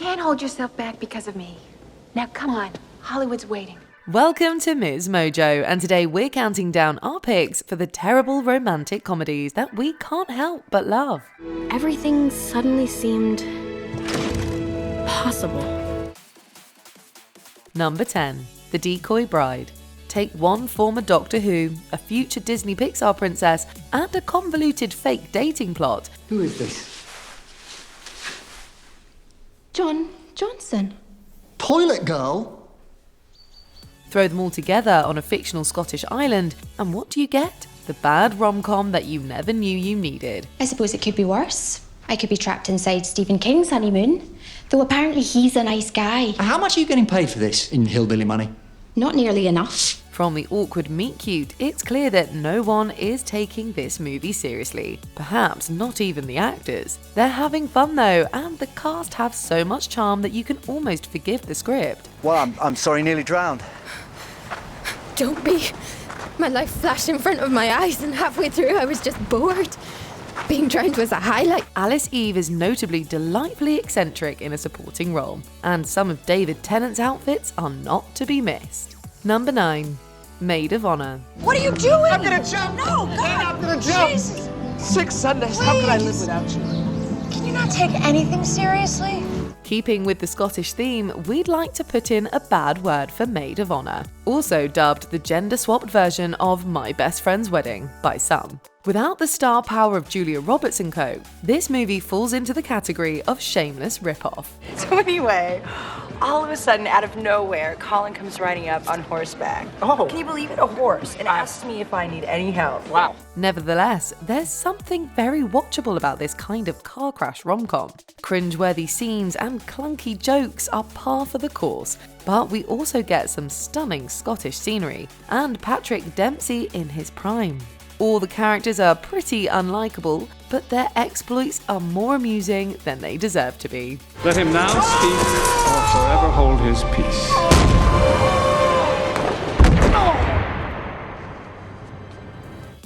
can't hold yourself back because of me. Now come on, Hollywood's waiting. Welcome to MsMojo, and today we're counting down our picks for the terrible romantic comedies that we can't help but love. Everything suddenly seemed possible. Number 10. The Decoy Bride. Take one former Doctor Who, a future Disney Pixar princess, and a convoluted fake dating plot. Who is this? John Johnson. Toilet girl? Throw them all together on a fictional Scottish island, and what do you get? The bad rom-com that you never knew you needed. I suppose it could be worse. I could be trapped inside Stephen King's honeymoon, though apparently he's a nice guy. How much are you getting paid for this in hillbilly money? Not nearly enough. From the awkward meet-cute, it's clear that no one is taking this movie seriously. Perhaps not even the actors. They're having fun though, and the cast have so much charm that you can almost forgive the script. Well, I'm sorry, nearly drowned. Don't be. My life flashed in front of my eyes, and halfway through I was just bored. Being drowned was a highlight. Alice Eve is notably delightfully eccentric in a supporting role, and some of David Tennant's outfits are not to be missed. Number 9. Maid of Honor. What are you doing? I'm gonna jump! No, God! I'm gonna jump! Jesus! 6 Sundays, how could I live without you? Can you not take anything seriously? Keeping with the Scottish theme, we'd like to put in a bad word for Maid of Honor, also dubbed the gender-swapped version of My Best Friend's Wedding by some. Without the star power of Julia Roberts and co, this movie falls into the category of shameless rip-off. So anyway, all of a sudden, out of nowhere, Colin comes riding up on horseback. Oh. Can you believe it? A horse. And asks me if I need any help. Wow. Nevertheless, there's something very watchable about this kind of car crash rom-com. Cringeworthy scenes and clunky jokes are par for the course, but we also get some stunning Scottish scenery and Patrick Dempsey in his prime. All the characters are pretty unlikable, but their exploits are more amusing than they deserve to be. Let him now speak or forever hold his peace.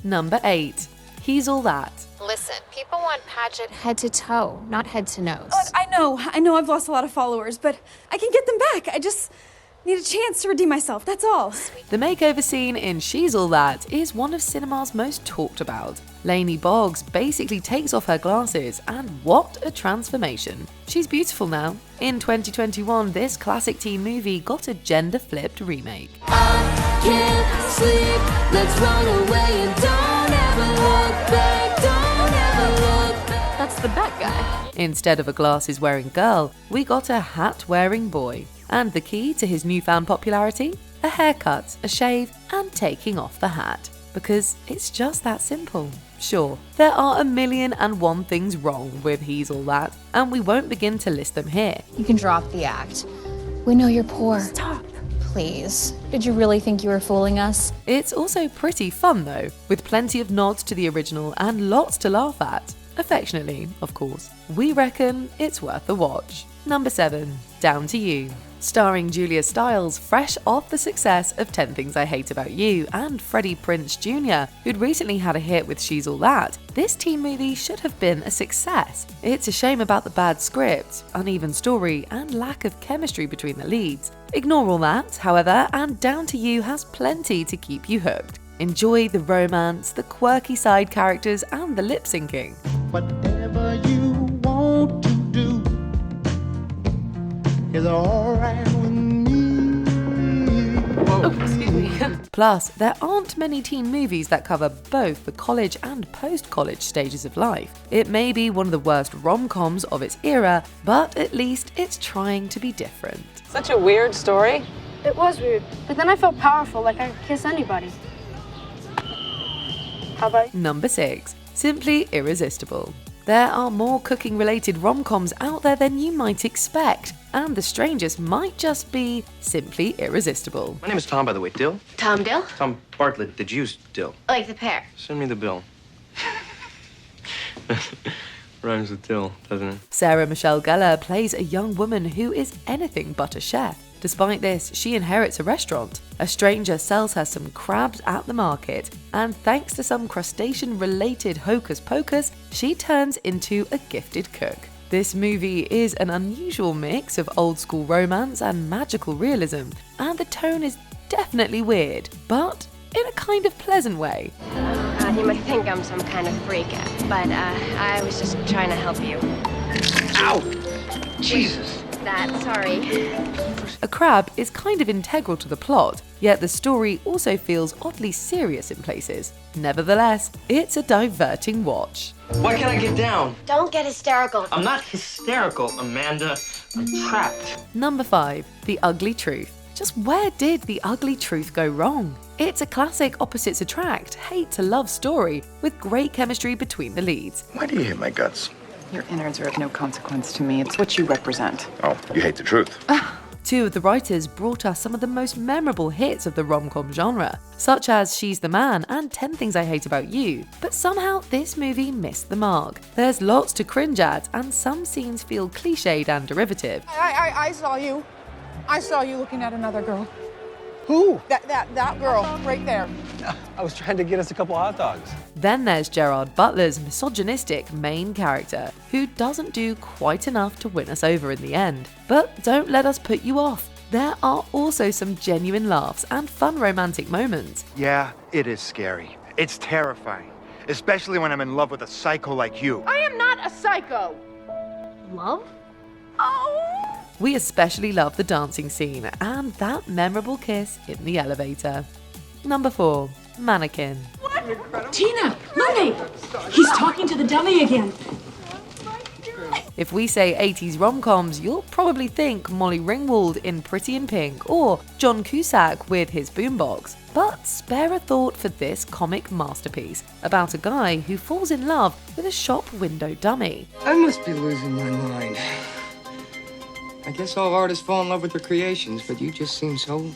Number 8. Hes All That. Listen, people want Paget head to toe, not head to nose. Look, I know I've lost a lot of followers, but I can get them back. I just need a chance to redeem myself, that's all. The makeover scene in She's All That is one of cinema's most talked about. Lainey Boggs basically takes off her glasses, and what a transformation. She's beautiful now. In 2021, this classic teen movie got a gender-flipped remake. I can't sleep, let's run away and don't ever look back, don't ever look back. That's the bad guy. Instead of a glasses-wearing girl, we got a hat-wearing boy. And the key to his newfound popularity? A haircut, a shave, and taking off the hat. Because it's just that simple. Sure, there are 1,000,001 things wrong with Hes All That, and we won't begin to list them here. You can drop the act. We know you're poor. Stop. Please. Did you really think you were fooling us? It's also pretty fun though, with plenty of nods to the original and lots to laugh at. Affectionately, of course. We reckon it's worth a watch. Number 7. Down to You. Starring Julia Stiles, fresh off the success of 10 Things I Hate About You and Freddie Prinze Jr., who'd recently had a hit with She's All That, this teen movie should have been a success. It's a shame about the bad script, uneven story, and lack of chemistry between the leads. Ignore all that, however, and Down to You has plenty to keep you hooked. Enjoy the romance, the quirky side characters, and the lip syncing. Whatever you want to do is alright with me. Oh, excuse me. Plus, there aren't many teen movies that cover both the college and post-college stages of life. It may be one of the worst rom-coms of its era, but at least it's trying to be different. Such a weird story. It was weird, but then I felt powerful, like I could kiss anybody. How about you? Number 6. Simply Irresistible. There are more cooking-related rom-coms out there than you might expect, and the strangest might just be simply irresistible. My name is Tom, by the way. Dill? Tom Dill? Tom Bartlett, the juice Dill. Like the pear. Send me the bill. Rhymes with Dill, doesn't it? Sarah Michelle Gellar plays a young woman who is anything but a chef. Despite this, she inherits a restaurant. A stranger sells her some crabs at the market, and thanks to some crustacean-related hocus pocus, she turns into a gifted cook. This movie is an unusual mix of old school romance and magical realism, and the tone is definitely weird, but in a kind of pleasant way. You might think I'm some kind of freak, but I was just trying to help you. Ow! Jesus! Sorry. A crab is kind of integral to the plot, yet the story also feels oddly serious in places. Nevertheless, it's a diverting watch. Why can't I get down? Don't get hysterical. I'm not hysterical, Amanda. I'm trapped. Number 5. The Ugly Truth. Just where did the ugly truth go wrong? It's a classic opposites attract, hate to love story with great chemistry between the leads. Why do you hate my guts? Your innards are of no consequence to me. It's what you represent. Oh, you hate the truth. Two of the writers brought us some of the most memorable hits of the rom-com genre, such as She's the Man and 10 Things I Hate About You, but somehow this movie missed the mark. There's lots to cringe at, and some scenes feel cliched and derivative. I saw you. I saw you looking at another girl. Who? That girl, right there. I was trying to get us a couple hot dogs. Then there's Gerard Butler's misogynistic main character, who doesn't do quite enough to win us over in the end. But don't let us put you off. There are also some genuine laughs and fun romantic moments. Yeah, it is scary. It's terrifying. Especially when I'm in love with a psycho like you. I am not a psycho. Love? Oh! We especially love the dancing scene and that memorable kiss in the elevator. Number 4. Mannequin. Tina, Money! He's talking to the dummy again. If we say 80s rom-coms, you'll probably think Molly Ringwald in Pretty in Pink or John Cusack with his boombox. But spare a thought for this comic masterpiece about a guy who falls in love with a shop window dummy. I must be losing my mind. I guess all artists fall in love with their creations, but you just seem so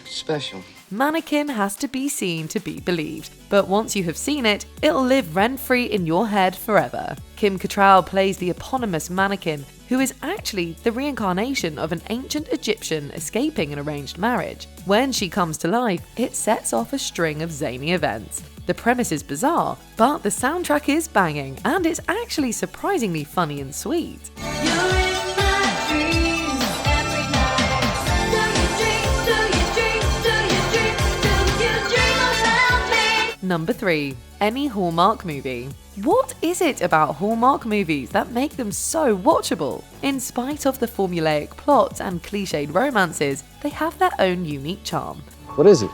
special. Mannequin has to be seen to be believed, but once you have seen it, it'll live rent-free in your head forever. Kim Cattrall plays the eponymous Mannequin, who is actually the reincarnation of an ancient Egyptian escaping an arranged marriage. When she comes to life, it sets off a string of zany events. The premise is bizarre, but the soundtrack is banging, and it's actually surprisingly funny and sweet. Number 3. Any Hallmark movie. What is it about Hallmark movies that make them so watchable? In spite of the formulaic plot and cliched romances, they have their own unique charm. What is it?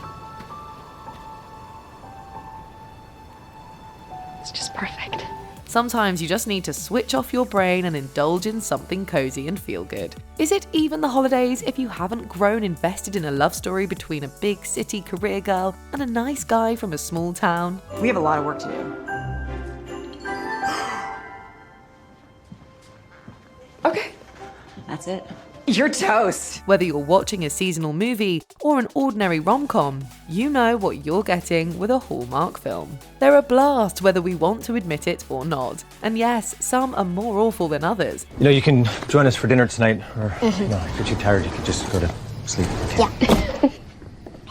It's just perfect. Sometimes you just need to switch off your brain and indulge in something cozy and feel good. Is it even the holidays if you haven't grown invested in a love story between a big city career girl and a nice guy from a small town? We have a lot of work to do. Okay, that's it. You're toast. Whether you're watching a seasonal movie or an ordinary rom-com, you know what you're getting with a Hallmark film. They're a blast whether we want to admit it or not. And yes, some are more awful than others. You know, you can join us for dinner tonight, or you know, if you're too tired, you can just go to sleep. Yeah.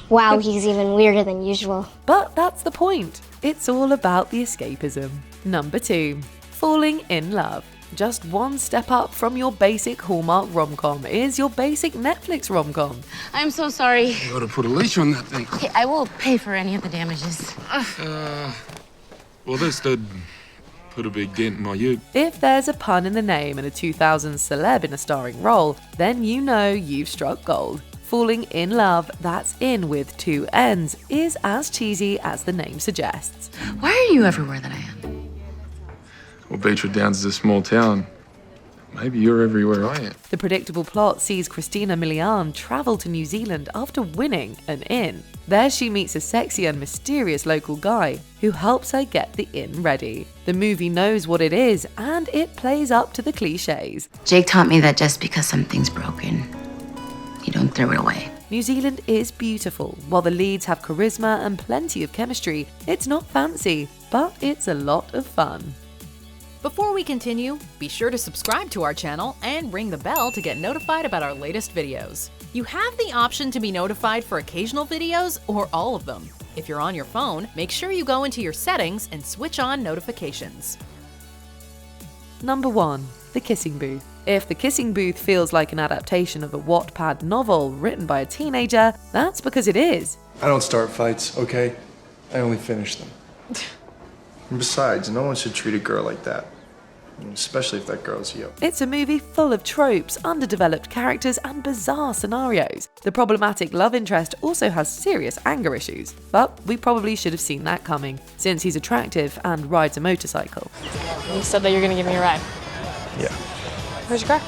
Wow, he's even weirder than usual. But that's the point. It's all about the escapism. Number 2. Falling in love. Just one step up from your basic Hallmark rom-com is your basic Netflix rom-com. I'm so sorry. You ought to put a leash on that thing. Okay, I will pay for any of the damages. Well, this did put a big dent in my ute. If there's a pun in the name and a 2000s celeb in a starring role, then you know you've struck gold. Falling in love, that's in with 2 N's, is as cheesy as the name suggests. Why are you everywhere that I am? Well, Beechwood Downs is a small town. Maybe you're everywhere I am. The predictable plot sees Christina Milian travel to New Zealand after winning an inn. There she meets a sexy and mysterious local guy who helps her get the inn ready. The movie knows what it is, and it plays up to the cliches. Jake taught me that just because something's broken, you don't throw it away. New Zealand is beautiful. While the leads have charisma and plenty of chemistry, it's not fancy, but it's a lot of fun. Before we continue, be sure to subscribe to our channel and ring the bell to get notified about our latest videos. You have the option to be notified for occasional videos or all of them. If you're on your phone, make sure you go into your settings and switch on notifications. Number 1. The Kissing Booth. If The Kissing Booth feels like an adaptation of a Wattpad novel written by a teenager, that's because it is. I don't start fights, okay? I only finish them. And besides, no one should treat a girl like that. Especially if that girl's you. It's a movie full of tropes, underdeveloped characters, and bizarre scenarios. The problematic love interest also has serious anger issues, but we probably should have seen that coming, since he's attractive and rides a motorcycle. You said that you're gonna give me a ride. Yeah. Where's your car?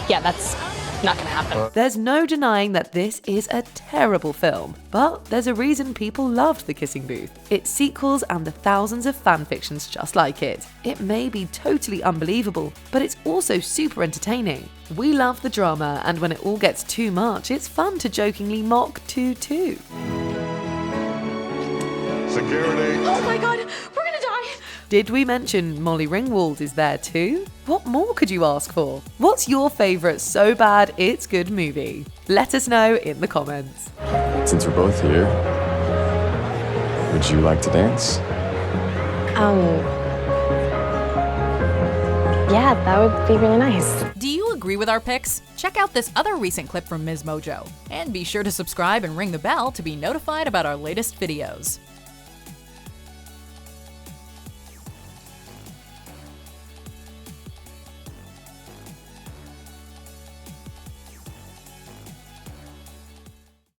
Yeah, that's not gonna happen. There's no denying that this is a terrible film, but there's a reason people loved The Kissing Booth. Its sequels and the thousands of fanfictions just like it. It may be totally unbelievable, but it's also super entertaining. We love the drama, and when it all gets too much, it's fun to jokingly mock 2-2. Security. Oh my god, we're gonna die! Did we mention Molly Ringwald is there too? What more could you ask for? What's your favourite so bad it's good movie? Let us know in the comments. Since we're both here, would you like to dance? Yeah, that would be really nice. Do you agree with our picks? Check out this other recent clip from MsMojo. And be sure to subscribe and ring the bell to be notified about our latest videos.